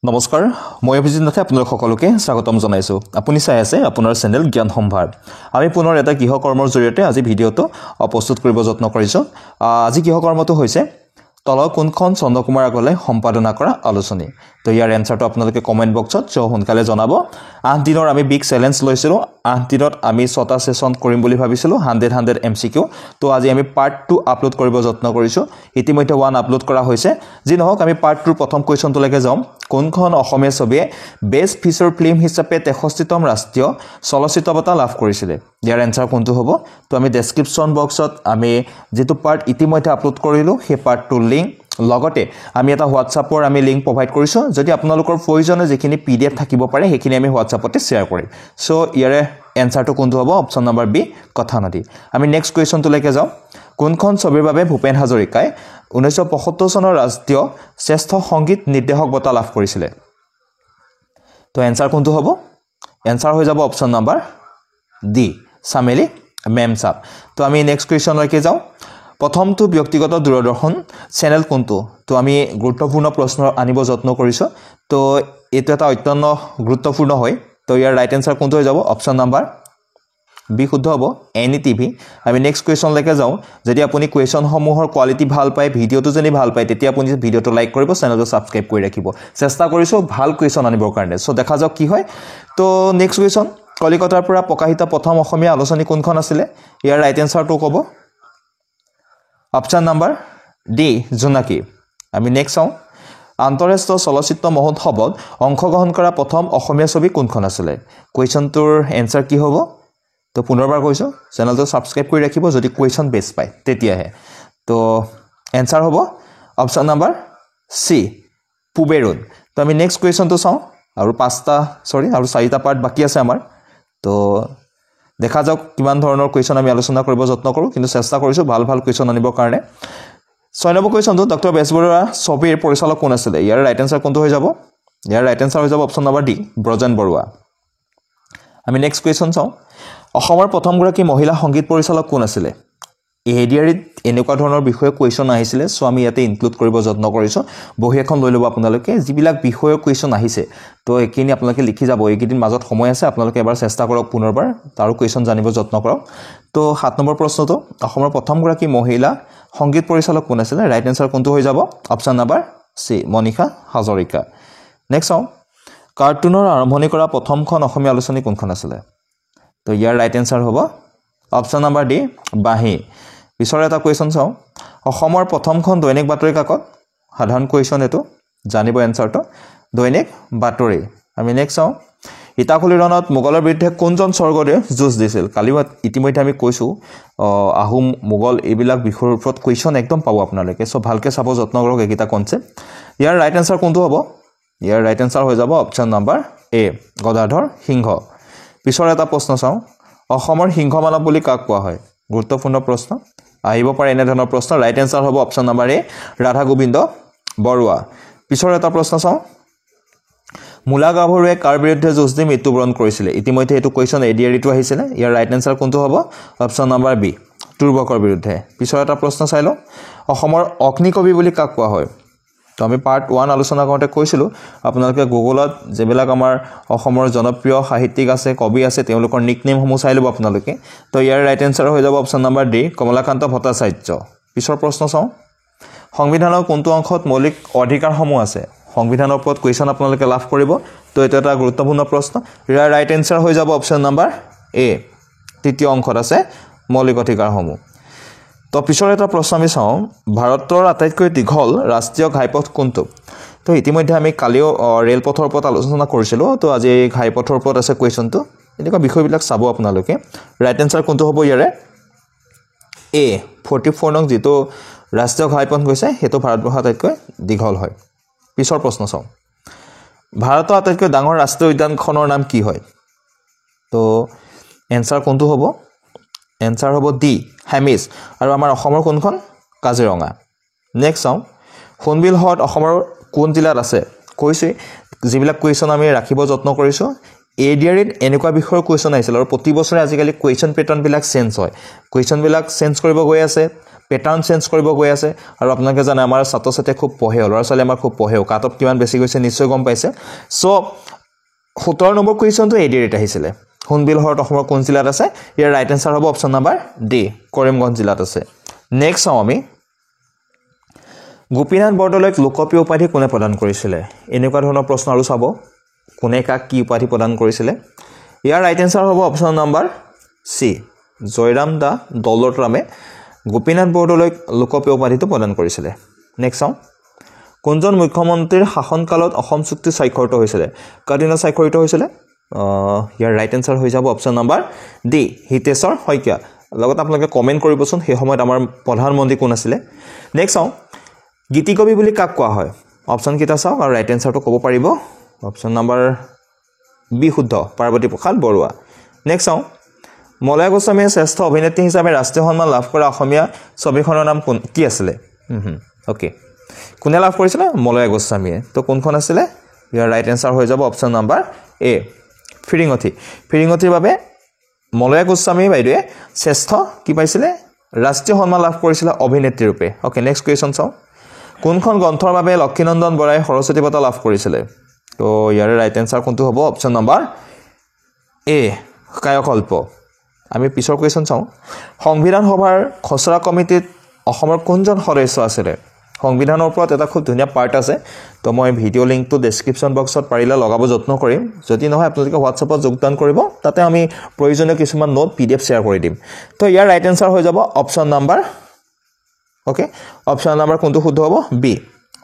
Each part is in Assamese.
নমস্কাৰ মই অভিজিত নাথে আপোনালোক সকলোকে স্বাগতম জনাইছো আপুনি চাই আছে আপোনাৰ চেনেল জ্ঞান সম্ভাৰ আমি পুনৰ এটা গৃহকৰ্মৰ জৰিয়তে আজি ভিডিঅটো প্ৰস্তুত কৰিব যত্ন কৰিছো আজি গৃহকৰ্মটো হৈছে তলৰ কোনখন চন্দ্ৰকুমাৰ আগলৈ সম্পাদনা কৰা আলোচনী তো ইয়াৰ এনসাৰটো আপোনালোকে কমেন্ট বক্সত সোনকালে জনাব 8 দিনৰ আমি বিগ চ্যালেঞ্জ লৈছিলো 8 দিনত আমি 6টা সেশন কৰিম বুলি ভাবিছিলো 100 এমসিকিউ তো আজি আমি পাৰ্ট 2 আপলোড কৰিব যত্ন কৰিছো ইতিমধ্যে 1 আপলোড কৰা হৈছে যি নহওক আমি পাৰ্ট 2 প্ৰথম কোৱেশ্চনটো লৈকে যাম কোনখন অসমীয়া ছবিয়ে বেষ্ট ফিচাৰ ফিল্ম হিচাপে 63তম ৰাষ্ট্ৰীয় চলচ্চিত্ৰ বঁটা লাভ কৰিছিল ইয়াৰ এনসাৰ কোনটো হ'ব তো আমি ডেসক্ৰিপচন বক্সত আমি যেটো পাৰ্ট ইতিমধ্যে আপলোড কৰিলো সেই পাৰ্টটোৰ লিংক লগতে আমি এটা হোৱাটছআপৰ আমি লিংক প্ৰভাইড কৰিছো যদি আপোনালোকৰ প্ৰয়োজনীয় যেখিনি পিডিএফ থাকিব পাৰে হেখিনি আমি হোৱাটছআপতে শেয়াৰ কৰিম সো ইয়াৰে এনসাৰটো কোনটো হ'ব অপচন নম্বৰ বি কথা নদী আমি নেক্সট কোৱেশ্চনটো লৈকে যাম কোনখন ছবিৰ বাবে ভূপেন হাজৰিকাই 1975 চনৰ ৰাষ্ট্ৰীয় শ্ৰেষ্ঠ সংগীত নিৰ্দেশক বঁটা লাভ কৰিছিল তো এনসাৰ কোনটো হ'ব এনসাৰ হৈ যাব অপচন নম্বৰ ডি সামেলি মেমসাব তো আমি নেক্সট কোৱেশ্চন লৈকে যাও প্ৰথমটো ব্যক্তিগত দূৰদৰ্শন চেনেল কোনটো তো আমি গুৰুত্বপূৰ্ণ প্ৰশ্ন আনিব যত্ন কৰিছো তো এটো এটা অত্যন্ত গুৰুত্বপূৰ্ণ হয় তো ইয়াৰ ৰাইট এনসাৰ কোনটো হৈ যাব অপচন নম্বৰ বি শুদ্ধ হ'ব এনি টিভি আমি নেক্সট কোৱেশ্চন লৈকে যাও যদি আপুনি কোৱেশ্চন সমূহৰ কোৱালিটি ভাল পায় ভিডিওটো যদি ভাল পায় তেতিয়া আপুনি ভিডিওটো লাইক কৰিব চেনেলটো সাবস্ক্ৰাইব কৰি ৰাখিব চেষ্টা কৰিছো ভাল কোৱেশ্চন আনিবৰ কাৰণে সো দেখা যাওক কি হয় তো নেক্সট কোৱেশ্চন কলিকতাৰ পৰা প্ৰকাশিত প্ৰথম অসমীয়া আলোচনী কোনখন আছিল ইয়াৰ ৰাইট এনসাৰটো ক'ব অপচন নম্বৰ ডি জোনাকি আমি নেক্সট চাও আন্তঃৰাষ্ট্ৰীয় চলচ্চিত্ৰ মহোৎসৱত অংশগ্ৰহণ কৰা প্ৰথম অসমীয়া ছবি কোনখন আছিল কোৱেশ্চনটোৰ এনসাৰ কি হ'ব তো পুনৰবাৰ কৈছো চেনেলটো সাবস্ক্ৰাইব কৰি ৰাখিব যদি কোৱেশ্চন বেছ পায় তেতিয়াহে তো এনসাৰ হ'ব অপচন নম্বৰ সি পুবেৰুন তো আমি নেক্সট কোৱেশ্চনটো চাও আৰু 4টা পাৰ্ট বাকি আছে আমাৰ তো দেখা যাওক কিমান ধৰণৰ কোৱেশ্চন আমি আলোচনা কৰিব যত্ন কৰো কিন্তু চেষ্টা কৰিছো ভাল কোৱেশ্চন আনিবৰ কাৰণে 6 নম্বৰ কোৱেশ্চনটো ডক্টৰ বেজবৰুৱা ছবিৰ পৰিচালক কোন আছিল ইয়াৰ ৰাইট এনসাৰ কোনটো হৈ যাব ইয়াৰ ৰাইট এনসাৰ হৈ যাব option number D Brajen Barua আমি নেক্সট কোৱেশ্চন চাও অসমৰ প্ৰথম গৰাকী মহিলা সংগীত পৰিচালক কোন আছিল এডিআৰিত এনেকুৱা ধৰণৰ বিষয়ে কোৱেশ্চন আহিছিল সো আমি ইয়াতে ইনক্লুড কৰিব যত্ন কৰিছো বহি এখন লৈ লব আপোনালোকে যিবিলাক বিষয়ে কোৱেশ্চন আহিছে তো একিনি আপোনালোকে লিখি যাব এইকেদিন মাজত সময় আছে আপোনালোকে এবাৰ চেষ্টা কৰক পুনৰবাৰ তাৰো কোৱেশ্চন জানিব যত্ন কৰক তো 7 নম্বৰ প্ৰশ্নটো অসমৰ প্ৰথম গৰাকী মহিলা সংগীত পৰিচালক কোন আছিল ৰাইট এনসাৰ কোনটো হৈ যাব অপচন নম্বৰ সি মনিষা হাজৰিকা নেক্সট চাও কাৰ্টুনৰ আৰম্ভণি কৰা প্ৰথমখন অসমীয়া আলোচনী কোনখন আছিল তো ইয়াৰ ৰাইট এনসাৰ হ'ব অপচন নম্বৰ ডি বাহি পিছৰ এটা কোৱেশ্চন চাও অসমৰ প্ৰথমখন দৈনিক বাতৰি কাকত সাধাৰণ কোৱেশ্চন এটো জানিব এনসাৰটো দৈনিক বাতৰি আমি নেক্সট চাও ইটাখুলি ৰণত মোগলৰ বিৰুদ্ধে কোনজন স্বৰ্গদেৱে যুঁজ দিছিল কালি ইতিমধ্যে আমি কৈছো আহোম মোগল এইবিলাক বিষয়ৰ ওপৰত কোৱেশ্চন একদম পাব আপোনালোকে সো ভালকে চাব যত্ন কৰক একিটা কনসেপ্ট ইয়াৰ ৰাইট এনসাৰ কোনটো হ'ব ইয়াৰ ৰাইট এনসাৰ হৈ যাব অপচন নম্বৰ এ গদাধৰ সিংহ পিছৰ এটা প্ৰশ্ন চাও অসমৰ সিংহ মানৱ বুলি কাক কোৱা হয় গুৰুত্বপূৰ্ণ প্ৰশ্ন আহিব পাৰে এনে ধৰণৰ প্ৰশ্ন ৰাইট এনসাৰ হ'ব অপচন নম্বৰ এ ৰাধা গোবিন্দ বৰুৱা পিছৰ এটা প্ৰশ্ন চাও মুলা গাভৰুৱে কাৰ বিৰুদ্ধে যুঁজ দি মৃত্যুবৰণ কৰিছিল ইতিমধ্যে এটো কোৱেশ্চন এডিআৰিটো আহিছিল ইয়াৰ ৰাইট এনসাৰ কোনটো হ'ব অপচন নম্বৰ বি তুৰ্বকৰ বিৰুদ্ধে পিছৰ এটা প্ৰশ্ন চাই লও অসমৰ অগ্নিকবি বুলি কাক কোৱা হয় তো আমি পাৰ্ট 1 আলোচনা কৰোতে কৈছিলো আপোনালোকে গুগলত যেবিলাক আমাৰ অসমৰ জনপ্ৰিয় সাহিত্যিক আছে কবি আছে তেওঁলোকৰ নিকনেম সমূহ চাই লব আপোনালোকে তো ইয়াৰ ৰাইট এনসাৰ হৈ যাব option number D Kamalakanta Bhattacharya পিছৰ প্ৰশ্ন চাও সংবিধানৰ কোনটো অংশত মৌলিক অধিকাৰ সমূহ আছে সংবিধানৰ ওপৰত কোৱেশ্চন আপোনালোকে লাভ কৰিব তো এটা এটা গুৰুত্বপূৰ্ণ প্ৰশ্ন ইয়াৰ ৰাইট এনসাৰ হৈ যাব অপচন নম্বৰ এ তৃতীয় অংশত আছে মৌলিক অধিকাৰ সমূহ তো পিছৰ এটা প্ৰশ্ন আমি চাও ভাৰতৰ আটাইতকৈ দীঘল ৰাষ্ট্ৰীয় ঘাইপথ কোনটো তো ইতিমধ্যে আমি কালিও ৰেলপথৰ ওপৰত আলোচনা কৰিছিলো তো আজি ঘাইপথৰ ওপৰত আছে কোৱেশ্চনটো এনেকুৱা বিষয়বিলাক চাব আপোনালোকে ৰাইট এনসাৰ কোনটো হ'ব ইয়াৰে এ 44 নং যেটো ৰাষ্ট্ৰীয় ঘাইপথ গৈছে হেতু ভাৰতবৰ্ষৰ আটাইতকৈ দীঘল হয় পিছৰ প্ৰশ্ন চাও ভাৰতৰ আটাইতকৈ ডাঙৰ ৰাষ্ট্ৰীয় উদ্যানখনৰ নাম কি হয় তো এনসাৰ কোনটো হ'ব এনসাৰ হ'ব ডি হেমিছ আৰু আমাৰ অসমৰ কোনখন কাজিৰঙা নেক্সট চাও সোণবিল হ্ৰদ অসমৰ কোন জিলাত আছে কৈছে যিবিলাক কোৱেশ্চন আমি ৰাখিব যত্ন কৰিছো এডিআৰিত এনেকুৱা বিষয়ৰ কোৱেশ্চন আহিছিল আৰু প্ৰতি বছৰে আজিকালি কোৱেশ্চন পেটাৰ্ন বিলাক চেঞ্জ হয় কোৱেশ্চন বিলাক চেঞ্জ কৰিব গৈ আছে পেটাৰ্ণ চেঞ্জ কৰিব গৈ আছে আৰু আপোনালোকে জানে আমাৰ ছাত্ৰ ছাত্ৰীয়ে খুব পঢ়ে ল'ৰা ছোৱালী আমাৰ খুব পঢ়েও কাট অফ কিমান বেছি গৈছে নিশ্চয় গম পাইছে সো 17 নম্বৰ কুৱেশ্যনটো এডিৰেট আহিছিলে হুনবিল হ্ৰদ অসমৰ কোন জিলাত আছে ইয়াৰ ৰাইট এনসাৰ হ'ব অপচন নাম্বাৰ ডি কৰিমগঞ্জ জিলাত আছে নেক্সট চাওঁ আমি গোপীনাথ বৰদলৈক লোকপ্ৰিয় উপাধি কোনে প্ৰদান কৰিছিলে এনেকুৱা ধৰণৰ প্ৰশ্ন আৰু চাব কোনে কাক কি উপাধি প্ৰদান কৰিছিলে ইয়াৰ ৰাইট এনসাৰ হ'ব অপচন নাম্বাৰ সি জয়ৰাম দা দৌলতৰামে গোপীনাথ বৰদলৈক লোকপ্ৰিয় উপাধিটো প্ৰদান কৰিছিলে নেক্সট চাওঁ কোনজন মুখ্যমন্ত্ৰীৰ শাসনকালত অসম চুক্তি স্বাক্ষৰিত হৈছিলে কাদিনা স্বাক্ষৰিত হৈছিলে ইয়াৰ ৰাইট এনসাৰ হৈ যাব option number D Hiteswar Saikia লগত আপোনালোকে কমেন্ট কৰিবচোন সেই সময়ত আমাৰ প্ৰধানমন্ত্ৰী কোন আছিলে নেক্সট চাওঁ গীতিকবি বুলি কাক কোৱা হয় অপচন কিটা চাওঁ আৰু ৰাইট এনসাৰটো ক'ব পাৰিব অপচন নাম্বাৰ বি শুদ্ধ পাৰ্বতী প্ৰসাদ বৰুৱা নেক্সট চাওঁ মলয়া গোস্বামীয়ে শ্ৰেষ্ঠ অভিনেত্ৰী হিচাপে ৰাষ্ট্ৰীয় সন্মান লাভ কৰা অসমীয়া ছবিখনৰ নাম কি আছিলে ওকে কোনে লাভ কৰিছিলে মলয়া গোস্বামীয়ে তো কোনখন আছিলে ইয়াৰ ৰাইট এনসাৰ হৈ যাব অপচন নাম্বাৰ এ ফিৰিঙতিৰ বাবে মলয়া গোস্বামী বাইদেৱে শ্ৰেষ্ঠ কি পাইছিলে ৰাষ্ট্ৰীয় সন্মান লাভ কৰিছিলে অভিনেত্ৰী ৰূপে ওকে নেক্সট কুৱেশ্যন চাওঁ কোনখন গ্ৰন্থৰ বাবে লক্ষীনন্দন বৰাই সৰস্বতী বঁটা লাভ কৰিছিলে তো ইয়াৰ ৰাইট এনসাৰ কোনটো হ'ব অপচন নাম্বাৰ এ কায়কল্প আমি পিছৰ কুৱেশ্যন চাওঁ সংবিধান সভাৰ খচৰা কমিটিত অসমৰ কোনজন সদস্য আছিলে সংবিধানৰ ওপৰত এটা খুব ধুনীয়া পাৰ্ট আছে তো মই ভিডিঅ' লিংকটো ডেছক্ৰিপশ্যন বক্সত পাৰিলে লগাব যত্ন কৰিম যদি নহয় আপোনালোকে হোৱাটছআপত যোগদান কৰিব তাতে আমি প্ৰয়োজনীয় কিছুমান নোট PDF শ্বেয়াৰ কৰি দিম তো ইয়াৰ ৰাইট এনসাৰ হৈ যাব option number okay option number কোনটো শুদ্ধ হ'ব বি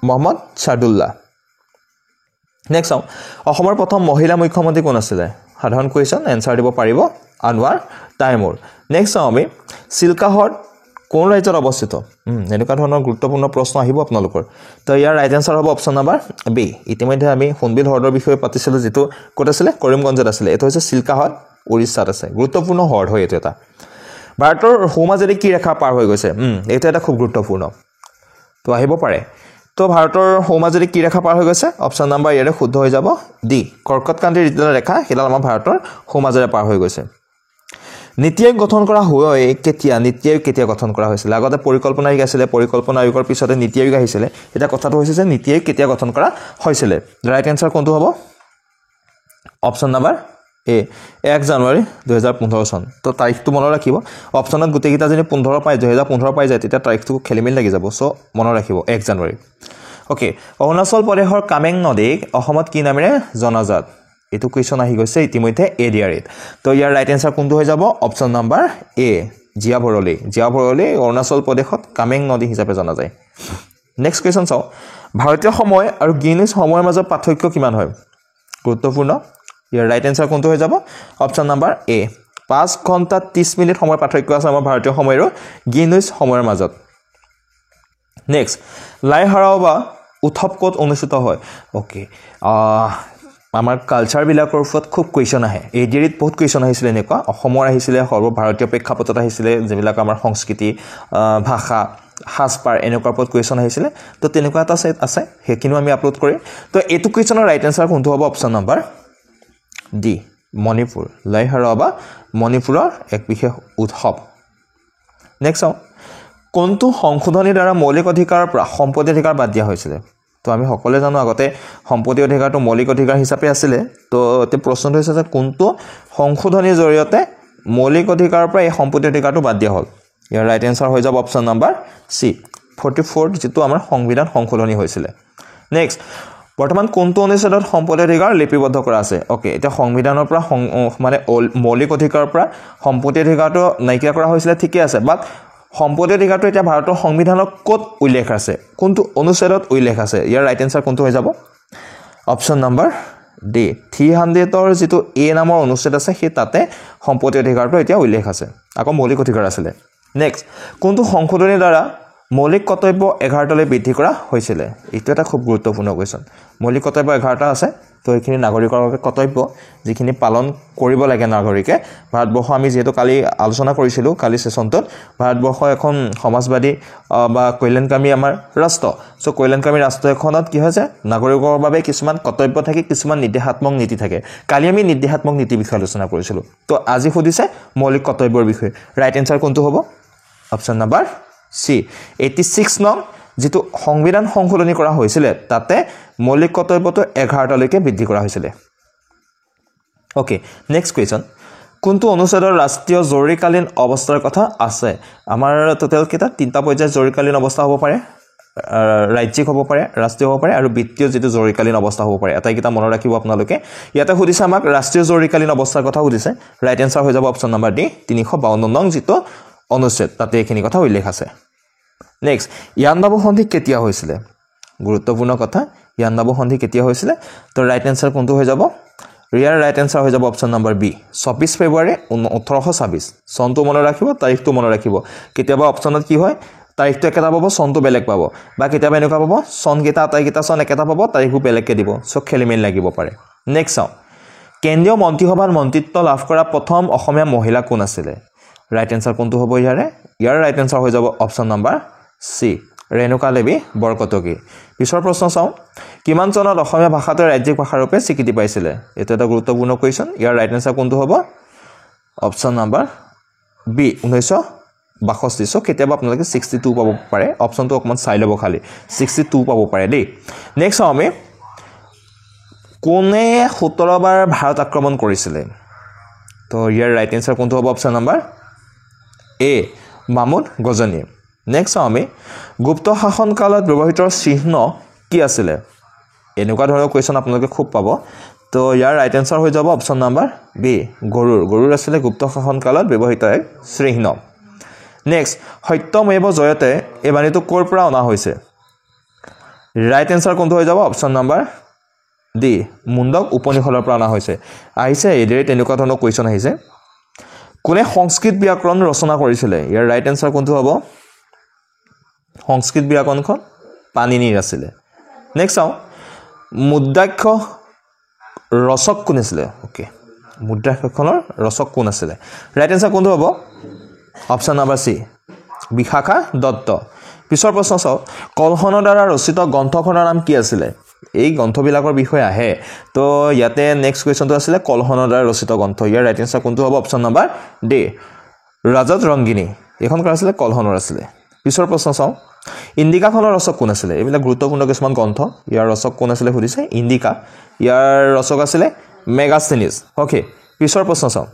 মোহাম্মদ ছাদুল্লাহ নেক্সট চাওঁ অসমৰ প্ৰথম মহিলা মুখ্যমন্ত্ৰী কোন আছিলে সাধাৰণ কুৱেশ্যন এনসাৰ দিব পাৰিব আনৱাৰ তাইমুৰ নেক্সট চাওঁ আমি চিল্কা হ্ৰদ কোন ৰাজ্যত অৱস্থিত এনেকুৱা ধৰণৰ গুৰুত্বপূৰ্ণ প্ৰশ্ন আহিব আপোনালোকৰ তো ইয়াৰ ৰাইট এনসাৰ হ'ব অপচন নাম্বাৰ বি ইতিমধ্যে আমি হুনবিল হ্ৰদৰ বিষয়ে পাতিছিলোঁ যেটো ক'ত আছিলে কৰিমগঞ্জত আছিলে এটো হৈছে চিল্কা হ্ৰদ উৰিষ্যাত আছে গুৰুত্বপূৰ্ণ হ্ৰদ হয় এটো এটা ভাৰতৰ সোঁমাজেদি কি ৰেখা পাৰ হৈ গৈছে এইটো এটা খুব গুৰুত্বপূৰ্ণ তো আহিব পাৰে তো ভাৰতৰ সোঁমাজেদি কি ৰেখা পাৰ হৈ গৈছে অপচন নাম্বাৰ ইয়াৰে শুদ্ধ হৈ যাব ডি কৰ্কটক্ৰান্তিৰ যিটো ৰেখা সেইডাল আমাৰ ভাৰতৰ সোঁমাজেৰে পাৰ হৈ গৈছে নীতি আয়োগ গঠন কৰা হয় কেতিয়া নীতি আয়োগ কেতিয়া গঠন কৰা হৈছিল আগতে পৰিকল্পনা আয়োগ আছিলে পৰিকল্পনা আয়োগৰ পিছতে নীতি আয়োগ আহিছিলে এটা কথাটো হৈছে যে নীতি আয়োগ কেতিয়া গঠন কৰা হৈছিল ৰাইট এনসাৰ কোনটো হ'ব অপচন নাম্বাৰ এ 1 জানুৱাৰী 2015 চন তো তাৰিখটো মনত ৰাখিব অপচনত গোটেইকেইটা যদি 15 পাই 2015 পাই যায় তেতিয়া তাৰিখটো খেলিমেলি লাগি যাব সো মনত ৰাখিব 1 জানুৱাৰী ওকে অৰুণাচল প্ৰদেশৰ কামেং নদীক অসমত কি নামেৰে জনাজাত এটো কুৱেশ্যন আহি গৈছে ইতিমধ্যে এডিআৰএত তো ইয়াৰ ৰাইট এনসাৰ কোনটো হৈ যাব অপচন নাম্বাৰ এ জিয়া ভৰলী অৰুণাচল প্ৰদেশত কামেং নদী হিচাপে জনা যায় নেক্সট কুৱেশ্যন চাওঁ ভাৰতীয় সময় আৰু গ্ৰীনিছ সময়ৰ মাজত পাৰ্থক্য কিমান হয় গুৰুত্বপূৰ্ণ ইয়াৰ ৰাইট এনসাৰ কোনটো হৈ যাব অপচন নাম্বাৰ এ 5 ঘণ্টা 30 মিনিট সময় পাৰ্থক্য আছে আমাৰ ভাৰতীয় সময় আৰু গ্ৰীনিছ সময়ৰ মাজত নেক্সট লাই হাৰাওবা উৎসৱ ক'ত অনুষ্ঠিত হয় ওকে আমাৰ কালচাৰ বিলাকৰ ওপৰত খুব কুৱেশ্যন আহে এডিআৰিত বহুত কুৱেশ্যন আহিছিলে এনেকুৱা অসমৰ আহিছিলে সৰ্বভাৰতীয় প্ৰেক্ষাপটত আহিছিলে যিবিলাক আমাৰ সংস্কৃতি ভাষা হাসপাৰ এনেকুৱা ওপৰত কুৱেশ্যন আহিছিলে তো তেনেকুৱা এটা সেট আছে হেকিনো আমি আপলোড কৰিম তো এটো কুৱেশ্যনৰ ৰাইট এনসাৰ কোনটো হ'ব অপচন নাম্বাৰ ডি মণিপুৰ লাই হাৰাওবা মণিপুৰৰ এক বিশেষ উৎসৱ নেক্সট কোনটো সংশোধনীৰ দ্বাৰা মৌলিক অধিকাৰৰ পৰা সম্পত্তি অধিকাৰ বাদ দিয়া হৈছিল তো আমি সকলোৱে জানো আগতে সম্পত্তি অধিকাৰটো মৌলিক অধিকাৰ হিচাপে আছিল তো তে প্ৰশ্নটো হৈছে যে কোনটো সংশোধনীৰ জৰিয়তে মৌলিক অধিকাৰৰ পৰা এই সম্পত্তি অধিকাৰটো বাদ দিয়া হ'ল ইয়াৰ ৰাইট এনসাৰ হৈ যাব অপচন নাম্বাৰ সি 44 যেটো আমাৰ সংবিধান সংশোধনী হৈছিল নেক্সট বৰ্তমান কোনটো অনুচ্ছেদত সম্পত্তি অধিকাৰ লিপিবদ্ধ কৰা আছে ওকে এটা সংবিধানৰ পৰা মানে মৌলিক অধিকাৰৰ পৰা সম্পত্তি অধিকাৰটো নাইকিয়া কৰা হৈছিল ঠিকই আছে বাট সম্পত্তি অধিকাৰটো এটা ভাৰতৰ সংবিধানত ক'ত উল্লেখ আছে কোনটো অনুচ্ছেদত উল্লেখ আছে ইয়াৰ ৰাইট এনসাৰ কোনটো হৈ যাব অপচন নাম্বাৰ ডি 300ৰ যেটো এ নামৰ অনুচ্ছেদ আছে সেই তাতে সম্পত্তি অধিকাৰটো এতিয়া উল্লেখ আছে আকৌ মৌলিক অধিকাৰ আছিল নেক্সট কোনটো সংশোধনীৰ দ্বাৰা মৌলিক কৰ্তব্য 11টালৈ বৃদ্ধি কৰা হৈছিল এইটো এটা খুব গুৰুত্বপূৰ্ণ কোৱেশ্যন মৌলিক কৰ্তব্য 11টা আছে তো এইখিনি নাগৰিকৰ কৰ্তব্য যিখিনি পালন কৰিব লাগে নাগৰিকে ভাৰতবৰ্ষ আমি যেহেতু কালি আলোচনা কৰিছিলো কালি সেশনটোত ভাৰতবৰ্ষ এখন সমাজবাদী বা কল্যাণকামী আমাৰ ৰাষ্ট্ৰ সো কল্যাণকামী ৰাষ্ট্ৰ এখনত কি হৈছে নাগৰিকৰ বাবে কিছুমান কৰ্তব্য থাকে কিছুমান নিৰ্দেশাত্মক নীতি থাকে কালি আমি নিৰ্দেশাত্মক নীতি বিষয়ে আলোচনা কৰিছিলো তো আজি সুধিছে মৌলিক কৰ্তব্যৰ বিষয়ে ৰাইট এনসাৰ কোনটো হ'ব অপচন নাম্বাৰ সি 86 নং যেটো সংবিধান সংশোধনী কৰা হৈছিল তাতে মৌলিক কৰ্তব্যটো 11টা লৈকে বৃদ্ধি কৰা হৈছিল ওকে নেক্সট কোৱেশ্চন কোনটো অনুচ্ছেদৰ ৰাষ্ট্ৰীয় জৰুৰীকালীন অৱস্থাৰ কথা আছে আমাৰ টোটাল কেটা তিনটা পৰ্যায়ৰ জৰুৰীকালীন অৱস্থা হ'ব পাৰে ৰাজ্যিক হ'ব পাৰে ৰাষ্ট্ৰীয় হ'ব পাৰে আৰু বিত্তীয় যেটো জৰুৰীকালীন অৱস্থা হ'ব পাৰে এটাইকিটা মনত ৰাখিব আপোনালোকে ইয়াতে সুধিছে আমাক ৰাষ্ট্ৰীয় জৰুৰীকালীন অৱস্থাৰ কথা সুধিছে ৰাইট আনসাৰ হৈ যাব অপচন নম্বৰ ডি 352 নং যেটো অনুচ্ছেদ তাতে এখিনি কথা উল্লেখ আছে নেক্সট ইয়াণ্ডাবু সন্ধি কেতিয়া হৈছিল গুৰুত্বপূৰ্ণ কথা ইয়াণ্ডাবু সন্ধি কেতিয়া হৈছিল তো ৰাইট আনসাৰ কোনটো হৈ যাব ইয়াৰ ৰাইট আনসাৰ হৈ যাব অপচন নম্বৰ বি 24 ফেব্ৰুৱাৰী 1826 সনটো মনত ৰাখিব তাৰিখটো মনত ৰাখিব কেতিয়াবা অপচনত কি হয় তাৰিখটো একেটা পাব সনটো বেলেগ পাব বা কেতিয়াবা এনেকুৱা পাব সন কেটা আটাইকেটা সন একেটা পাব তাৰিখটো বেলেগকে দিব সো খেলিমেল লাগিব পাৰে নেক্সট চাও কেন্দ্ৰীয় মন্ত্ৰীসভাৰ মন্ত্ৰিত্ব লাভ কৰা প্ৰথম অসমীয়া মহিলা কোন আছিল ৰাইট আনসাৰ কোনটো হ'ব ইয়াৰ ৰাইট আনসাৰ হৈ যাব অপচন নম্বৰ সি ৰেণুকা দেৱী বৰকটকী পিছৰ প্ৰশ্ন চাও কিমান চনত অসমীয়া ভাষাটো ৰাজ্যিক ভাষা ৰূপে স্বীকৃতি পাইছিল এটা এটা গুৰুত্বপূৰ্ণ কোৱেশ্চন ইয়াৰ ৰাইট আনসাৰ কোনটো হ'ব অপচন নম্বৰ বি 1962 সো কেতিয়াবা আপোনালোকে 62 পাব পাৰে অপচনটো অকমান চাই ল'ব খালি 62 পাব পাৰে দেই নেক্সট আমি কোনে 17 বাৰ ভাৰত আক্ৰমণ কৰিছিল তো ইয়াৰ ৰাইট আনসাৰ কোনটো হ'ব অপচন নম্বৰ এ মামুদ গজনী নেক্সট আমি গুপ্ত শাসন কালত ব্যৱহৃত চিহ্ন কি আছিল এনেকুৱা ধৰণৰ কোৱেশ্চন আপোনালোকে খুব পাব তো ইয়াৰ ৰাইট আনসাৰ হৈ যাব অপচন নম্বৰ বি গৰুৰ আছিল গুপ্ত শাসন কালত ব্যৱহৃত এক চিহ্ন নেক্সট সত্যমেৱ জয়তে এই বাণীটো ক'ৰ পৰা অনা হৈছে ৰাইট আনসাৰ কোনটো হৈ যাব অপচন নম্বৰ ডি মুণ্ডক উপনিষদৰ পৰা অনা হৈছে আহিছে এডৰে তেনেকুৱা ধৰণৰ কোৱেশ্চন আহিছে কোনে সংস্কৃত ব্যাকৰণ ৰচনা কৰিছিল ইয়াৰ ৰাইট আনসাৰ কোনটো হ'ব সংস্কৃত ব্যাকৰণখন পাণিনিৰ আছিল নেক্সট চাও মুদ্ৰাক্ষ ৰচক কোন আছিল ওকে মুদ্ৰাক্ষখনৰ ৰচক কোন আছিল ৰাইট আনসাৰ কোনটো হ'ব অপচন নম্বৰ সি বিশাখা দত্ত পিছৰ প্ৰশ্ন চাও কলহনৰ দ্বাৰা ৰচিত গ্ৰন্থখনৰ নাম কি আছিল এই গ্ৰন্থবিলাকৰ বিষয়ে আহে তো ইয়াতে নেক্সট কোৱেশ্চনটো আছিল কলহনৰ দ্বাৰা ৰচিত গ্ৰন্থ ইয়াৰ ৰাইট আনসাৰ কোনটো হ'ব অপচন নম্বৰ ডি ৰাজত ৰংগিনী এখন কাৰ আছিল কলহনৰ আছিল পিছৰ প্ৰশ্ন চাও ইণ্ডিকাখনৰ ৰচক কোন আছিল এইবিলাক গুৰুত্বপূৰ্ণ কিছুমান গ্ৰন্থ ইয়াৰ ৰচক কোন আছিল সুধিছে ইণ্ডিকা ইয়াৰ ৰচক আছিল মেগাস্থেনিছ ওকে পিছৰ প্ৰশ্ন চাও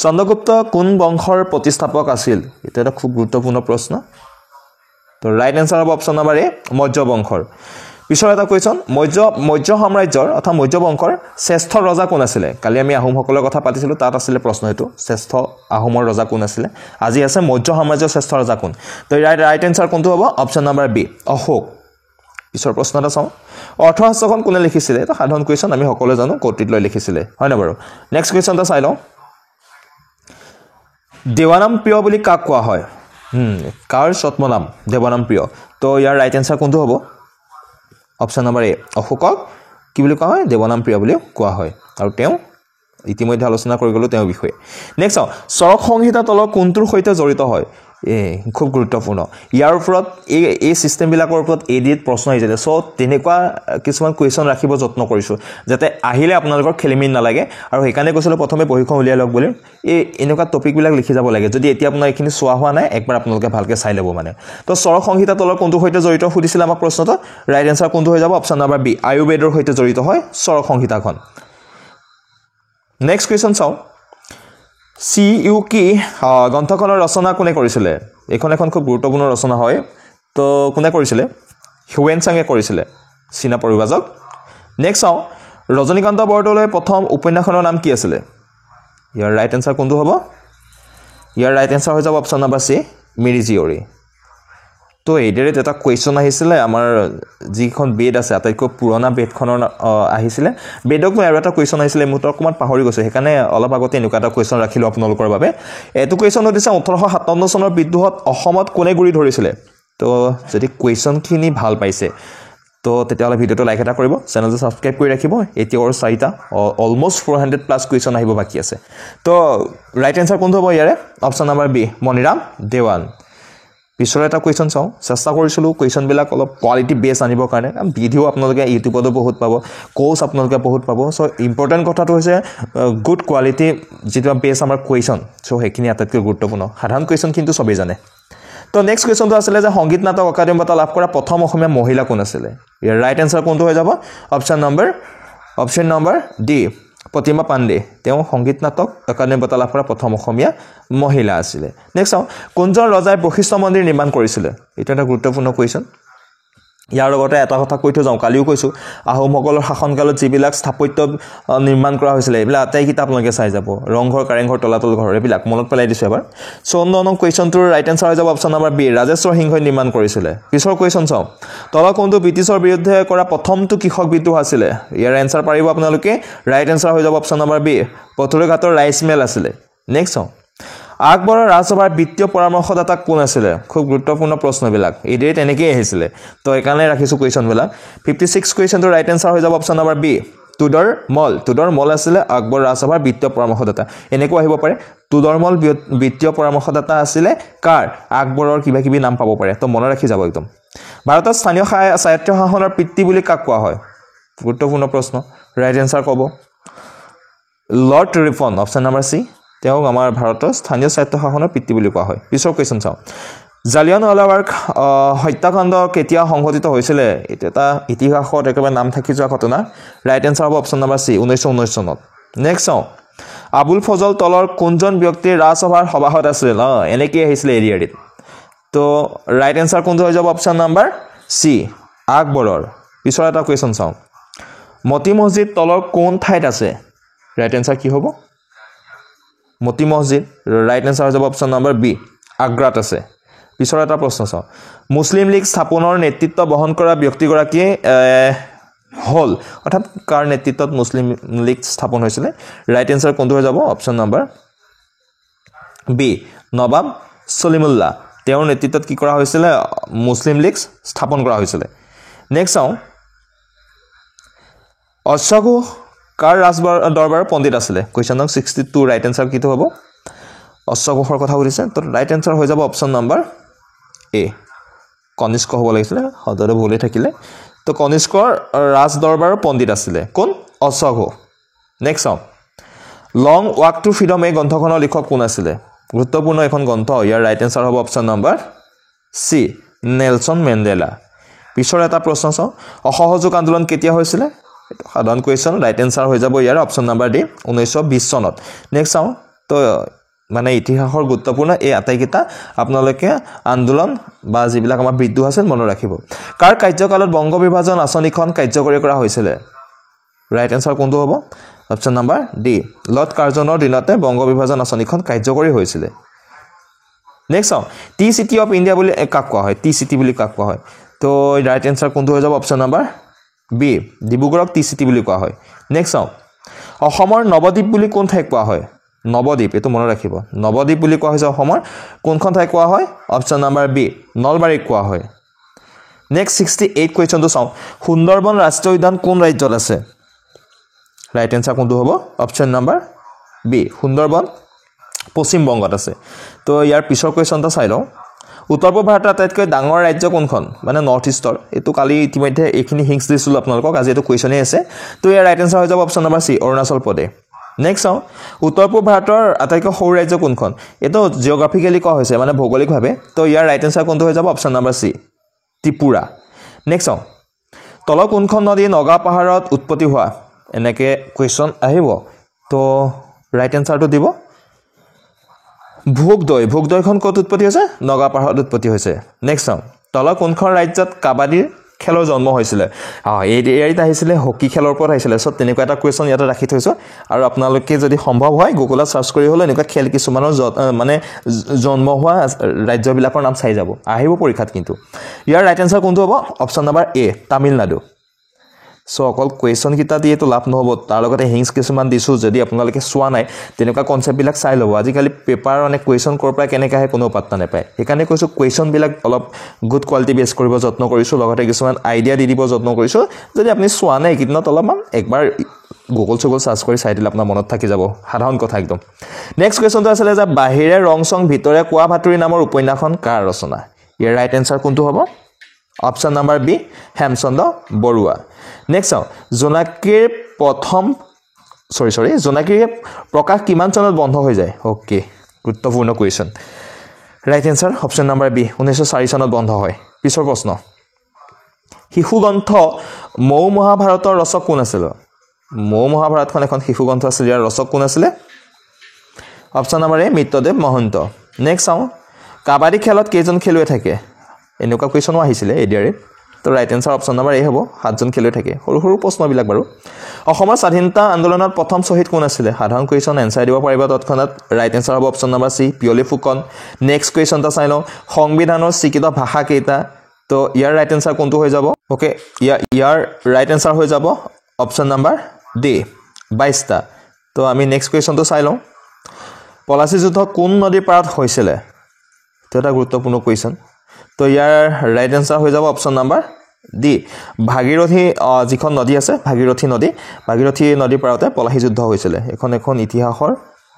চন্দ্ৰগুপ্ত কোন বংশৰ প্ৰতিষ্ঠাপক আছিল এটা এটা খুব গুৰুত্বপূৰ্ণ প্ৰশ্ন তো ৰাইট আনসাৰ হ'ব অপচন নম্বৰ এ মৌৰ্য বংশৰ পিছৰ এটা কোৱেশ্চন মৌৰ্য সাম্ৰাজ্যৰ অথবা মৌৰ্য বংশৰ শ্ৰেষ্ঠ ৰজা কোন আছিল কালি আমি আহোমসকলৰ কথা পাতিছিলো তাত আছিল প্ৰশ্ন এটো শ্ৰেষ্ঠ আহোমৰ ৰজা কোন আছিল আজি আছে মৌৰ্য সাম্ৰাজ্যৰ শ্ৰেষ্ঠ ৰজা কোন তো ৰাইট আনসাৰ কোনটো হ'ব অপচন নম্বৰ বি অশোক পিছৰ প্ৰশ্নটা চাও অৰ্থশাস্ত্ৰখন কোনে লিখিছিল এটা সাধাৰণ কোৱেশ্চন আমি সকলোৱে জানো কৰ্তৃত লৈ লিখিছিল হয় না বাৰু নেক্সট কোৱেশ্চনটা চাই লও দেৱানাম প্ৰিয় বুলি কাক কোৱা হয় কাৰ ছদ্মনাম দেৱানাম প্ৰিয় তো ইয়াৰ ৰাইট আনসাৰ কোনটো হ'ব অপচন নম্বৰ এ অশোকক কি বুলি কোৱা হয় দেৱানাম প্ৰিয় বুলি কোৱা হয় আৰু তেওঁ ইতিমধ্যে আলোচনা কৰি গলো তেওঁৰ বিষয়ে নেক্সট চৰক সংহিতা তলৰ কোনটোৰ সৈতে জড়িত হয় খুব গুৰুত্বপূৰ্ণ ইয়াৰ ওপৰত এই সিস্টেমবিলাকৰ ওপৰত এডিট প্ৰশ্ন আহিছে সো তেনেকুৱা কিছুমান কোৱেশ্চন ৰাখিব যত্ন কৰিছো যাতে আহিলে আপোনালোকৰ খেলিমেল নালাগে আৰু সেইকাৰণে কৈছিলো প্ৰথমে বহিখন উলিয়াই লওক বুলি এই এনেকুৱা টপিকবিলাক লিখি যাব লাগে যদি এতিয়া আপোনাৰ এইখিনি চোৱা হোৱা নাই একবাৰ আপোনালোকে ভালকে চাই ল'ব মানে তো চৰক সংহিতা তলৰ কোনটোৰ সৈতে জড়িত সুধিছিল আমাক প্ৰশ্নটো ৰাইট আনসাৰ কোনটো হৈ যাব অপচন নম্বৰ বি আয়ুৰ্বেদৰ সৈতে জড়িত হয় চৰক সংহিতাখন নেক্সট কোৱেশ্চন চাও চি ইউ কি গ্ৰন্থখনৰ ৰচনা কোনে কৰিছিল এখন খুব গুৰুত্বপূৰ্ণ ৰচনা হয় তো কোনে কৰিছিল হিউৱেন চাঙে কৰিছিল চীনা পৰিভাষক নেক্সট চাও ৰজনীকান্ত বৰদলৈৰ প্ৰথম উপন্যাসখনৰ নাম কি আছিল ইয়াৰ ৰাইট আনসাৰ কোনটো হ'ব ইয়াৰ ৰাইট আনসাৰ হৈ যাব অপচন নম্বৰ সি মিৰি জীয়ৰী তো এইদৰে এটা কোৱেশ্চন আহিছিল আমাৰ যিখন বেদ আছে আটাইতকৈ পুৰণা বেদখনৰ আহিছিল বেদক মই আৰু এটা কোৱেশ্চন আহিছিল মই অকমান পাহৰি গৈছো সেইকাৰণে অলপ আগতে এনেকুৱা এটা কোৱেশ্চন ৰাখিলো আপোনালোকৰ বাবে এটো কোৱেশ্চন দিছে 1857 চনৰ বিদ্ৰোহত অসমত কোনে গুৰি ধৰিছিল তো যদি কোৱেশ্চনখিনি ভাল পাইছে তো তেতিয়াহলে ভিডিওটো লাইক এটা কৰিব চেনেলটো সাবস্ক্ৰাইব কৰি ৰাখিব এতিয়া আৰু 4টা অলমোস্ট 400 প্লাস কোৱেশ্চন আহিব বাকি আছে তো ৰাইট আনসাৰ কোনটো হ'ব ইয়াৰে option number B Maniram Dewan পিছৰ এটা কোৱেশ্চন চাও চেষ্টা কৰিছিলো কোৱেশ্চন বিলাক অলপ কোৱালিটি বেস আনিবৰ কাৰণে ভিডিও আপোনালোকে ইউটিউবতো বহুত পাব কোৰ্স আপোনালোকে বহুত পাব সো ইম্পৰ্টেন্ট কথাটো হৈছে গুড কোৱালিটি যেটা বেস আমাৰ কোৱেশ্চন সো হেখিনি আটাইতকৈ গুৰুত্বপূৰ্ণ সাধাৰণ কোৱেশ্চন কিন্তু সবেই জানে তো নেক্সট কুৱেশ্যনটো আছিলে যে সংগীত নাটক অকাডেমি বঁটা লাভ কৰা প্ৰথম অসমীয়া মহিলা কোন আছিলে ইয়াৰ ৰাইট এনসাৰ কোনটো হৈ যাব option number D Pratima Pandey তেওঁ সংগীত নাটক অকাডেমি বঁটা লাভ কৰা প্ৰথম অসমীয়া মহিলা আছিলে নেক্সট চাওঁ কোনজন ৰজাই বশিষ্ঠ মন্দিৰ নিৰ্মাণ কৰিছিলে এটা এটা গুৰুত্বপূৰ্ণ কুৱেশ্যন ইয়াৰ লগতে এটা কথা কৈ থৈ যাওঁ কালিও কৈছোঁ আহোমসকলৰ শাসনকালত যিবিলাক স্থাপত্য নিৰ্মাণ কৰা হৈছিলে এইবিলাক আটাইকেইটা আপোনালোকে চাই যাব ৰংঘৰ কাৰেংঘৰ তলাতল ঘৰ এইবিলাক মনত পেলাই দিছোঁ এবাৰ 54 নং কুৱেশ্যনটোৰ ৰাইট এনসাৰ হৈ যাব অপশ্যন নম্বৰ বি ৰাজেশ্বৰ সিংহই নিৰ্মাণ কৰিছিলে পিছৰ কুৱেশ্যন চাওঁ তলৰ কোনটো ব্ৰিটিছৰ বিৰুদ্ধে কৰা প্ৰথমটো কৃষক বিদ্ৰোহ আছিলে ইয়াৰ এনসাৰ পাৰিব আপোনালোকে ৰাইট এনসাৰ হৈ যাব অপশ্যন নম্বৰ বি পথৰুঘাটৰ ৰাইচ মিল আছিলে নেক্সট চাওঁ আকবৰৰ ৰাজসভাৰ বিত্তীয় পৰামৰ্শদাতা কোন আছিলে খুব গুৰুত্বপূৰ্ণ প্ৰশ্নবিলাক এইদৰে তেনেকেই আহিছিলে তো এইকাৰণে ৰাখিছোঁ কুৱেশ্যনবিলাক 56 কুৱেশ্যনটোৰ ৰাইট এনসাৰ হৈ যাব অপশ্যন নম্বৰ বি তুদৰ মল আছিলে আকবৰ ৰাজসভাৰ বিত্তীয় পৰামৰ্শদাতা এনেকুৱা আহিব পাৰে তুদৰ মল বিত্তীয় পৰামৰ্শদাতা আছিলে কাৰ আকবৰৰ কিবা কিবি নাম পাব পাৰে তো মনত ৰাখি যাব একদম ভাৰতত স্থানীয় স্বায়ত্ত শাসনৰ পিতৃ বুলি কাক কোৱা হয় গুৰুত্বপূৰ্ণ প্ৰশ্ন ৰাইট এনসাৰ ক'ব lord Ripon option number C তেওঁক আমাৰ ভাৰতৰ স্থানীয় স্বায়ত্ত শাসনৰ পিতৃ বুলি কোৱা হয় পিছৰ কুৱেশ্যন চাওঁ জালিয়ানৱালাবাগ হত্যাকাণ্ড কেতিয়া সংঘটিত হৈছিলে এইটো এটা ইতিহাসত একেবাৰে নাম থাকি যোৱা ঘটনা ৰাইট এনসাৰ হ'ব অপশ্যন নম্বৰ চি 1919 চনত নেক্সট চাওঁ আবুল ফজল তলৰ কোনজন ব্যক্তিৰ ৰাজসভাৰ সভাসদ আছিল এনেকৈ আহিছিলে এৰিয়াৰিত তো ৰাইট এনসাৰ কোনটো হৈ যাব অপশ্যন নম্বৰ চি আকবৰৰ পিছৰ এটা কুৱেশ্যন চাওঁ মতি মছজিদ তলৰ কোন ঠাইত আছে ৰাইট এনসাৰ কি হ'ব মতি মছজিদ ৰাইট এনসাৰ হৈ যাব অপশ্যন নম্বৰ বি আগ্ৰাত আছে পিছৰ এটা প্ৰশ্ন চাওঁ মুছলিম লীগ স্থাপনৰ নেতৃত্ব বহন কৰা ব্যক্তিগৰাকী হল অৰ্থাৎ কাৰ নেতৃত্বত মুছলিম লীগ স্থাপন হৈছিলে ৰাইট এনসাৰ কোনটো হৈ যাব অপশ্যন নম্বৰ বি নবাব সলিমুল্লাহ তেওঁৰ নেতৃত্বত কি কৰা হৈছিলে মুছলিম লীগ স্থাপন কৰা হৈছিলে নেক্সট চাওঁ অশ্বঘোষ কাৰ দৰবাৰৰ পণ্ডিত আছিলে কুৱেশ্যন নং 62 ৰাইট এনসাৰ কিটো হ'ব অশ্বঘোষৰ কথা সুধিছে তো ৰাইট এনসাৰ হৈ যাব অপশ্যন নম্বৰ এ কনিষ্ক হ'ব লাগিছিলে সদৰে ভুলে থাকিলে তো কনিষ্কৰ ৰাজ দৰবাৰৰ পণ্ডিত আছিলে কোন অশ্বঘোষ নেক্সট চাওঁ লং ৱাক টু ফ্ৰীডম এই গ্ৰন্থখনৰ লিখক কোন আছিলে গুৰুত্বপূৰ্ণ এখন গ্ৰন্থ ইয়াৰ ৰাইট এনসাৰ হ'ব option number C Nelson Mandela পিছৰ এটা প্ৰশ্ন চাওঁ অসহযোগ আন্দোলন কেতিয়া হৈছিলে সাধাৰণ কুৱেশ্যন ৰাইট এনসাৰ হৈ যাব ইয়াৰ অপশ্যন নম্বৰ ডি 1920 চনত নেক্সট চাওঁ তো মানে ইতিহাসৰ গুৰুত্বপূৰ্ণ এই আটাইকেইটা আপোনালোকে আন্দোলন বা যিবিলাক আমাৰ বিদ্ৰোহ আছিল মনত ৰাখিব কাৰ কাৰ্যকালত বংগ বিভাজন আঁচনিখন কাৰ্যকৰী কৰা হৈছিলে ৰাইট এনসাৰ কোনটো হ'ব অপশ্যন নম্বৰ ডি লৰ্ড কাৰ্জনৰ দিনতে বংগ বিভাজন আঁচনিখন কাৰ্যকৰী হৈছিলে নেক্সট চাওঁ টি চিটি অফ ইণ্ডিয়া বুলি কাক কোৱা হয় টি চিটি বুলি কাক কোৱা হয় তো ৰাইট এনসাৰ কোনটো হৈ যাব অপশ্যন নম্বৰ বি ডিব্ৰুগড়ক টি চিটি বুলি কোৱা হয় নেক্সট চাওঁ অসমৰ নৱদ্বীপ বুলি কোন ঠাইক কোৱা হয় নৱদ্বীপ এইটো মনত ৰাখিব নৱদ্বীপ বুলি কোৱা হৈছে অসমৰ কোনখন ঠাই কোৱা হয় অপশ্যন নম্বৰ বি নলবাৰীক কোৱা হয় নেক্সট 68 কুৱেশ্যনটো চাওঁ সুন্দৰবন ৰাষ্ট্ৰীয় উদ্যান কোন ৰাজ্যত আছে ৰাইট এনসাৰ কোনটো হ'ব অপশ্যন নম্বৰ বি সুন্দৰবন পশ্চিম বংগত আছে তো ইয়াৰ পিছৰ কুৱেশ্যনটা চাই লওঁ উত্তৰ পূব ভাৰতৰ আটাইতকৈ ডাঙৰ ৰাজ্য কোনখন মানে নৰ্থ ইষ্টৰ এইটো কালি ইতিমধ্যে এইখিনি হিংস দিছিলোঁ আপোনালোকক আজি এইটো কুৱেশ্যনেই আছে তো ইয়াৰ ৰাইট এনসাৰ হৈ যাব option number C Arunachal Pradesh next চাওঁ উত্তৰ পূব ভাৰতৰ আটাইতকৈ সৰু ৰাজ্য কোনখন এইটো জিঅ'গ্ৰাফিকেলি কোৱা হৈছে মানে ভৌগোলিকভাৱে তো ইয়াৰ ৰাইট এনসাৰ কোনটো হৈ যাব option number C Tripura next চাওঁ তলৰ কোনখন নদী নগাঁও পাহাৰত উৎপত্তি হোৱা এনেকৈ কুৱেশ্যন আহিব তো ৰাইট এনসাৰটো দিব ভোগদৈখন ক'ত উৎপত্তি হৈছে নগাঁও পাহাৰত উৎপত্তি হৈছে নেক্সট চাওঁ তলৰ কোনখন ৰাজ্যত কাবাডীৰ খেলৰ জন্ম হৈছিলে এই এৰিয়াত আহিছিলে হকী খেলৰ ওপৰত আহিছিলে সব তেনেকুৱা এটা কুৱেশ্যন ইয়াতে ৰাখি থৈছোঁ আৰু আপোনালোকে যদি সম্ভৱ হয় গুগলত চাৰ্চ কৰি হ'লেও এনেকুৱা খেল কিছুমানৰ মানে জন্ম হোৱা ৰাজ্যবিলাকৰ নাম চাই যাব আহিব পৰীক্ষাত কিন্তু ইয়াৰ ৰাইট এনসাৰ কোনটো হ'ব অপশ্যন নম্বৰ এ তামিলনাডু সো অকল কুৱেশ্যন কেইটা দিয়েতো লাভ নহ'ব তাৰ লগতে হিংস কিছুমান দিছোঁ যদি আপোনালোকে চোৱা নাই তেনেকুৱা কনচেপ্টবিলাক চাই ল'ব আজিকালি পেপাৰ মানে কুৱেশ্যন ক'ৰ পৰা কেনেকৈ আহে কোনো পাত্তা নাপায় সেইকাৰণে কৈছোঁ কুৱেশ্যনবিলাক অলপ গুড কোৱালিটি বেছ কৰিব যত্ন কৰিছোঁ লগতে কিছুমান আইডিয়া দি দিব যত্ন কৰিছোঁ যদি আপুনি চোৱা নাই এইকেইদিনত অলপমান একবাৰ গুগল চাৰ্চ কৰি চাই দিলে আপোনাৰ মনত থাকি যাব সাধাৰণ কথা একদম নেক্সট কুৱেশ্যনটো আছিলে যে বাহিৰে ৰং চং ভিতৰে কোৱা ভাতুৰি নামৰ উপন্যাসখন কাৰ ৰচনা ইয়াৰ ৰাইট এনসাৰ কোনটো হ'ব option number B Hemchandra Barua next চাওঁ জোনাকীৰ প্ৰকাশ কিমান চনত বন্ধ হৈ যায় অ'কে গুৰুত্বপূৰ্ণ question right answer option number B 1904 চনত বন্ধ হয় পিছৰ প্ৰশ্ন শিশু গ্ৰন্থ মৌ মহাভাৰতৰ ৰচক কোন আছিল মৌ মহাভাৰতখন এখন শিশু গ্ৰন্থ আছিল ইয়াৰ ৰচক কোন আছিল অপশন নাম্বাৰ এ মিত্ৰদেৱ মহন্ত নেক্সট চাও কাবাডী খেলত কেইজন খেলুৱৈ থাকে এনেকুৱা কোৱেশ্যনো আহিছিল এডিআৰএ তো ৰাইট এনসাৰ অপশন নাম্বাৰ এ হ'ব 7জন খেলুৱৈ থাকে সৰু সৰু প্ৰশ্নবিলাক বাৰু অসমৰ স্বাধীনতা আন্দোলনত প্ৰথম শহীদ কোন আছিল সাধাৰণ কোৱেশ্যন এনসাৰ দিব পাৰিবা তৎক্ষণাত ৰাইট এনসাৰ হ'ব অপশন নাম্বাৰ সি পিয়লি ফুকন নেক্সট কোৱেশ্যনটা চাই লওঁ সংবিধানৰ স্বীকৃত ভাষা কেইটা তো ইয়াৰ ৰাইট এনসাৰ কোনটো হৈ যাব ওকে ইয়াৰ ৰাইট এনসাৰ হৈ যাব অপশন নাম্বাৰ ডি 22টা তো আমি নেক্সট কোৱেশ্যনটো চাই লওঁ পলাচী যুদ্ধ কোন নদীৰ পাৰত হৈছিল তো এটা গুৰুত্বপূৰ্ণ কোৱেশ্যন তো ইয়াৰ ৰাইট এনসাৰ হৈ যাব অপশন নাম্বাৰ ডি ভাগীৰথী যিখন নদী আছে ভাগীৰথী নদীৰ পাৰতে পলাচী যুদ্ধ হৈছিল এখন ইতিহাসৰ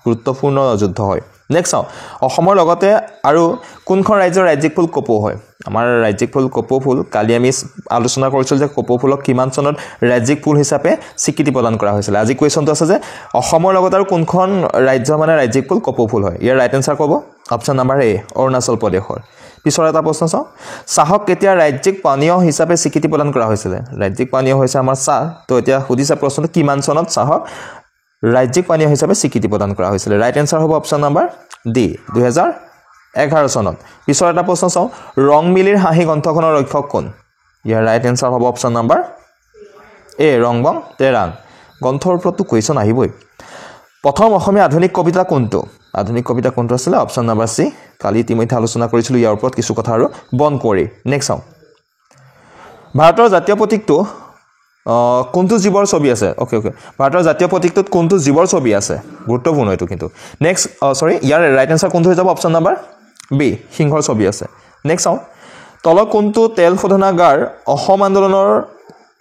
গুৰুত্বপূৰ্ণ যুদ্ধ হয় নেক্সট চাও অসমৰ লগতে আৰু কোনখন ৰাজ্যৰ ৰাজ্যিক ফুল কপৌ হয় আমাৰ ৰাজ্যিক ফুল কপৌ ফুল কালি আমি আলোচনা কৰিছিল যে কপৌ ফুলক কিমান চনত ৰাজ্যিক ফুল হিচাপে স্বীকৃতি প্ৰদান কৰা হৈছিল আজি কোৱেশ্যনটো আছে যে অসমৰ লগতে আৰু কোনখন ৰাজ্য মানে ৰাজ্যিক ফুল কপৌ ফুল হয় ইয়াৰ ৰাইট এনসাৰ ক'ব অপশন নাম্বাৰ এ অৰুণাচল প্ৰদেশৰ পিছৰ এটা প্ৰশ্ন চাও চাহক কেতিয়া ৰাজ্যিক পানীয় হিচাপে স্বীকৃতি প্ৰদান কৰা হৈছিল ৰাজ্যিক পানীয় হৈছে আমাৰ চাহ তো এতিয়া সুধিছে প্ৰশ্নটো কিমান চনত চাহক ৰাজ্যিক পানীয় হিচাপে স্বীকৃতি প্ৰদান কৰা হৈছিল ৰাইট এনসাৰ হ'ব অপশন নাম্বাৰ ডি 2011 চনত পিছৰ এটা প্ৰশ্ন চাও ৰংমিলিৰ হাঁহি গ্ৰন্থখনৰ ৰক্ষক কোন ইয়াৰ ৰাইট এনসাৰ হ'ব অপশন নাম্বাৰ এ ৰংবং তেৰাং গ্ৰন্থৰ ওপৰতো কোৱেশ্যন আহিবই প্ৰথম অসমীয়া আধুনিক কবিতা কোনটো আছিল অপশন নাম্বাৰ সি কালি ইতিমধ্যে আলোচনা কৰিছিলো ইয়াৰ ওপৰত কিছু কথা আৰু বন কৰি নেক্সট চাও ভাৰতৰ জাতীয় প্ৰতীকটো কোনটো জীৱৰ ছবি আছে ওকে ভাৰতৰ জাতীয় প্ৰতীকটোত কোনটো জীৱৰ ছবি আছে গুৰুত্বপূৰ্ণ এটো কিন্তু নেক্সট সৰি ইয়াৰ ৰাইট এনসাৰ কোনটো হৈ যাব অপশন নাম্বাৰ বি সিংহৰ ছবি আছে নেক্সট চাও তল কোনটো তেল শোধনাগাৰ অসম আন্দোলনৰ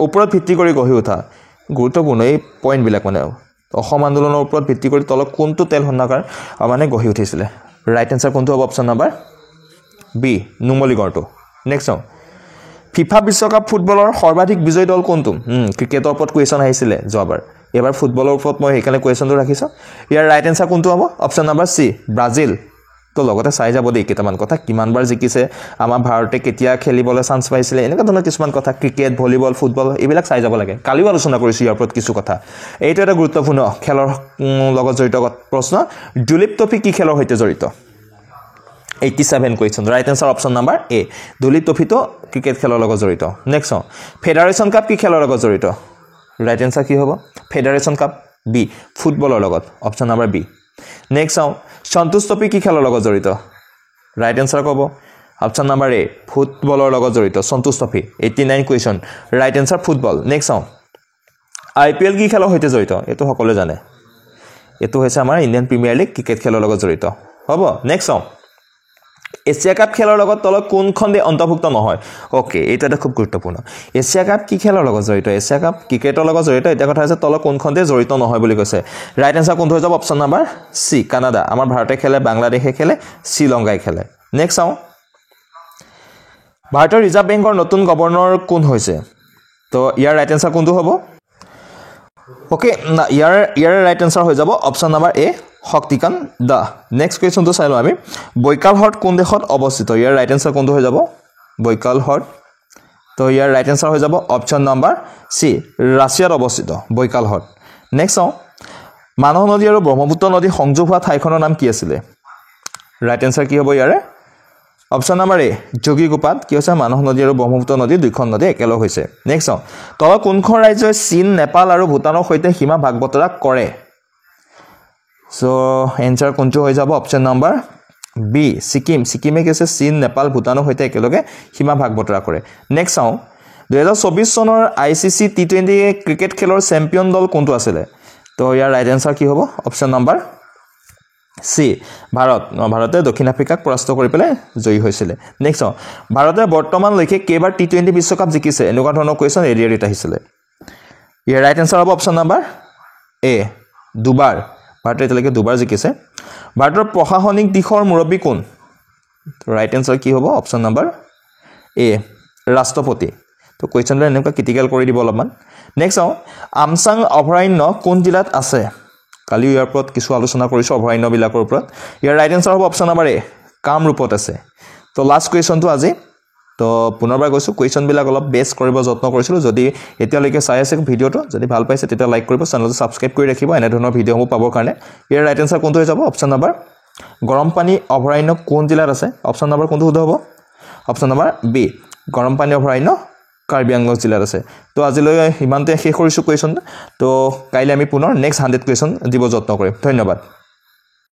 ওপৰত ভিত্তি কৰি গঢ়ি উঠা গুৰুত্বপূৰ্ণ এই পইণ্টবিলাক মানে অসম আন্দোলনৰ ওপৰত ভিত্তি কৰি তল কোনটো তেল শোধনাগাৰ মানে গঢ়ি উঠিছিল ৰাইট এনসাৰ কোনটো হ'ব অপশন নাম্বাৰ বি নুমলীগড়টো নেক্সট চাও ফিফা বিশ্বকাপ ফুটবলৰ সৰ্বাধিক বিজয়ী দল কোনটো ক্ৰিকেটৰ ওপৰত কোৱেশ্যন আহিছিল যোৱাবাৰ এবাৰ ফুটবলৰ ওপৰত মই সেইকাৰণে কোৱেশ্যনটো ৰাখিছো ইয়াৰ ৰাইট এনসাৰ কোনটো হ'ব অপশন নাম্বাৰ সি ব্ৰাজিল তো লগতে চাই যাব দেই কেইটামান কথা কিমানবাৰ জিকিছে আমাৰ ভাৰতে কেতিয়া খেলিবলৈ চান্স পাইছিল এনেকুৱা ধৰণৰ কিছুমান কথা ক্ৰিকেট ভলিবল ফুটবল এইবিলাক চাই যাব লাগে কালিও আলোচনা কৰিছো ইয়াৰ ওপৰত কিছু কথা এইটো এটা গুৰুত্বপূৰ্ণ খেলৰ লগত জড়িত প্ৰশ্ন ডুলিপ ট্ৰফি কি খেলৰ সৈতে জড়িত 87 question right answer option number A Duleep ট্ৰফিটো ক্ৰিকেট খেলৰ লগত জড়িত নেক্সট ফেডাৰেশ্যন কাপ কি খেলৰ লগত জড়িত ৰাইট এনসাৰ কি হ'ব ফেডাৰেশ্যন কাপ বি ফুটবলৰ লগত option number B next Santosh trophy কি খেলৰ লগত জড়িত ৰাইট এনসাৰ ক'ব অপশন নাম্বাৰ এ ফুটবলৰ লগত জড়িত Santosh trophy 89 question right answer football next IPL কি খেলৰ সৈতে জড়িত এটো সকলোৱে জানে এটো হৈছে আমাৰ ইণ্ডিয়ান প্ৰিমিয়াৰ লীগ ক্ৰিকেট খেলৰ লগত জড়িত হ'ব নেক্সট এছিয়া কাপ খেলৰ লগত তল কোনখন দেশ অন্তৰ্ভুক্ত নহয় ওকে এটা এটা খুব গুৰুত্বপূৰ্ণ এছিয়া কাপ কি খেলৰ লগত জড়িত এছিয়া কাপ ক্ৰিকেটৰ লগত জড়িত এটা কথা আছে তল কোনখন দেশ জড়িত নহয় বুলি কৈছে ৰাইট এনসাৰ কোনটো হৈ যাব অপশন নাম্বাৰ সি কানাডা আমাৰ ভাৰতে খেলে বাংলাদেশে খেলে শ্ৰীলংকাই খেলে নেক্সট ভাৰতৰ ৰিজাৰ্ভ বেংকৰ নতুন গভৰ্ণৰ কোন হৈছে তো ইয়াৰ ৰাইট এনসাৰ কোনটো হ'ব ওকে ইয়াৰ ৰাইট এনসাৰ হৈ যাব option number A Shaktikanta the next কোৱেশ্যনটো চাই লওঁ আমি বৈকাল হ্ৰদ কোন দেশত অৱস্থিত ইয়াৰ ৰাইট এনসাৰ কোনটো হৈ যাব বৈকাল হ্ৰদ তো ইয়াৰ ৰাইট এনসাৰ হৈ যাব অপশন নাম্বাৰ সি ৰাছিয়াত অৱস্থিত বৈকাল হ্ৰদ নেক্সট মানহ নদী আৰু ব্ৰহ্মপুত্ৰ নদী সংযোগ হোৱা ঠাইখনৰ নাম কি আছিল ৰাইট এনসাৰ কি হ'ব ইয়াৰে অপশন নাম্বাৰ এ যোগীগোপাত কি হৈছে মানহ নদী আৰু ব্ৰহ্মপুত্ৰ নদী দুইখন নদী একেলগ হৈছে নেক্সট তল কোনখন ৰাজ্যই চীন নেপাল আৰু ভূটানৰ সৈতে সীমা ভাগ বতৰা কৰে সো এনসাৰ কোনটো হৈ যাব অপশন নাম্বাৰ বি সিকিমে কৈছে চীন নেপাল ভূটানৰ সৈতে একেলগে সীমা ভাগ বতৰা কৰে নেক্সট 2024 চনৰ আইসিসি টি20 ক্ৰিকেট খেলৰ চেম্পিয়ন দল কোনটো আছিল তো ইয়াৰ ৰাইট এনসাৰ কি হ'ব অপশন নাম্বাৰ সি ভাৰতে দক্ষিণ আফ্ৰিকাক পৰাস্ত কৰি পেলাই জয়ী হৈছিল নেক্সট ভাৰতে বৰ্তমানলৈকে কেইবাৰ টি20 বিশ্বকাপ জিকিছে এনেকুৱা ধৰণৰ কোৱেশ্যন এৰিয়াত আহিছিল ইয়াৰ ৰাইট এনসাৰ হ'ব অপশন নাম্বাৰ এ দুবাৰ ভাৰতে এতিয়ালৈকে দুবাৰ জিকিছে ভাৰতৰ প্ৰশাসনিক দিশৰ মুৰব্বী কোন ৰাইট এনসাৰ কি হ'ব অপশন নাম্বাৰ এ ৰাষ্ট্ৰপতি তো কোৱেশ্যনটো এনেকুৱা ক্ৰিটিকেল কৰি দিব অলপমান নেক্সট আমচাং অভয়াৰণ্য কোন জিলাত আছে কালি ইয়াৰ ওপৰত কিছু আলোচনা কৰিছো অভয়াৰণ্যবিলাকৰ ওপৰত ইয়াৰ ৰাইট এনসাৰ হ'ব অপশন নাম্বাৰ এ কামৰূপত আছে তো লাষ্ট কুৱেশ্যনটো আজি তো পুনৰবাৰ কৈছোঁ কুৱেশ্যনবিলাক অলপ বেষ্ট কৰিব যত্ন কৰিছিলোঁ যদি এতিয়ালৈকে চাই আছে ভিডিঅ'টো যদি ভাল পাইছে তেতিয়া লাইক কৰিব চেনেলটো ছাবস্ক্ৰাইব কৰি ৰাখিব এনেধৰণৰ ভিডিঅ'সমূহ পাবৰ কাৰণে ইয়াৰ ৰাইট এনচাৰ কোনটো হৈ যাব অপশ্যন নম্বৰ গৰমপানী অভয়াৰণ্য কোন জিলাত আছে অপশ্যন নম্বৰ কোনটো শুদ্ধ হ'ব অপশ্যন নম্বৰ বি গৰমপানী অভয়াৰণ্য কাৰ্বি আংলং জিলাত আছে তো আজিলৈ ইমানতে শেষ কৰিছোঁ কুৱেশ্যন তো কাইলৈ আমি পুনৰ নেক্সট 100 কুৱেশ্যন দিব যত্ন কৰিম ধন্যবাদ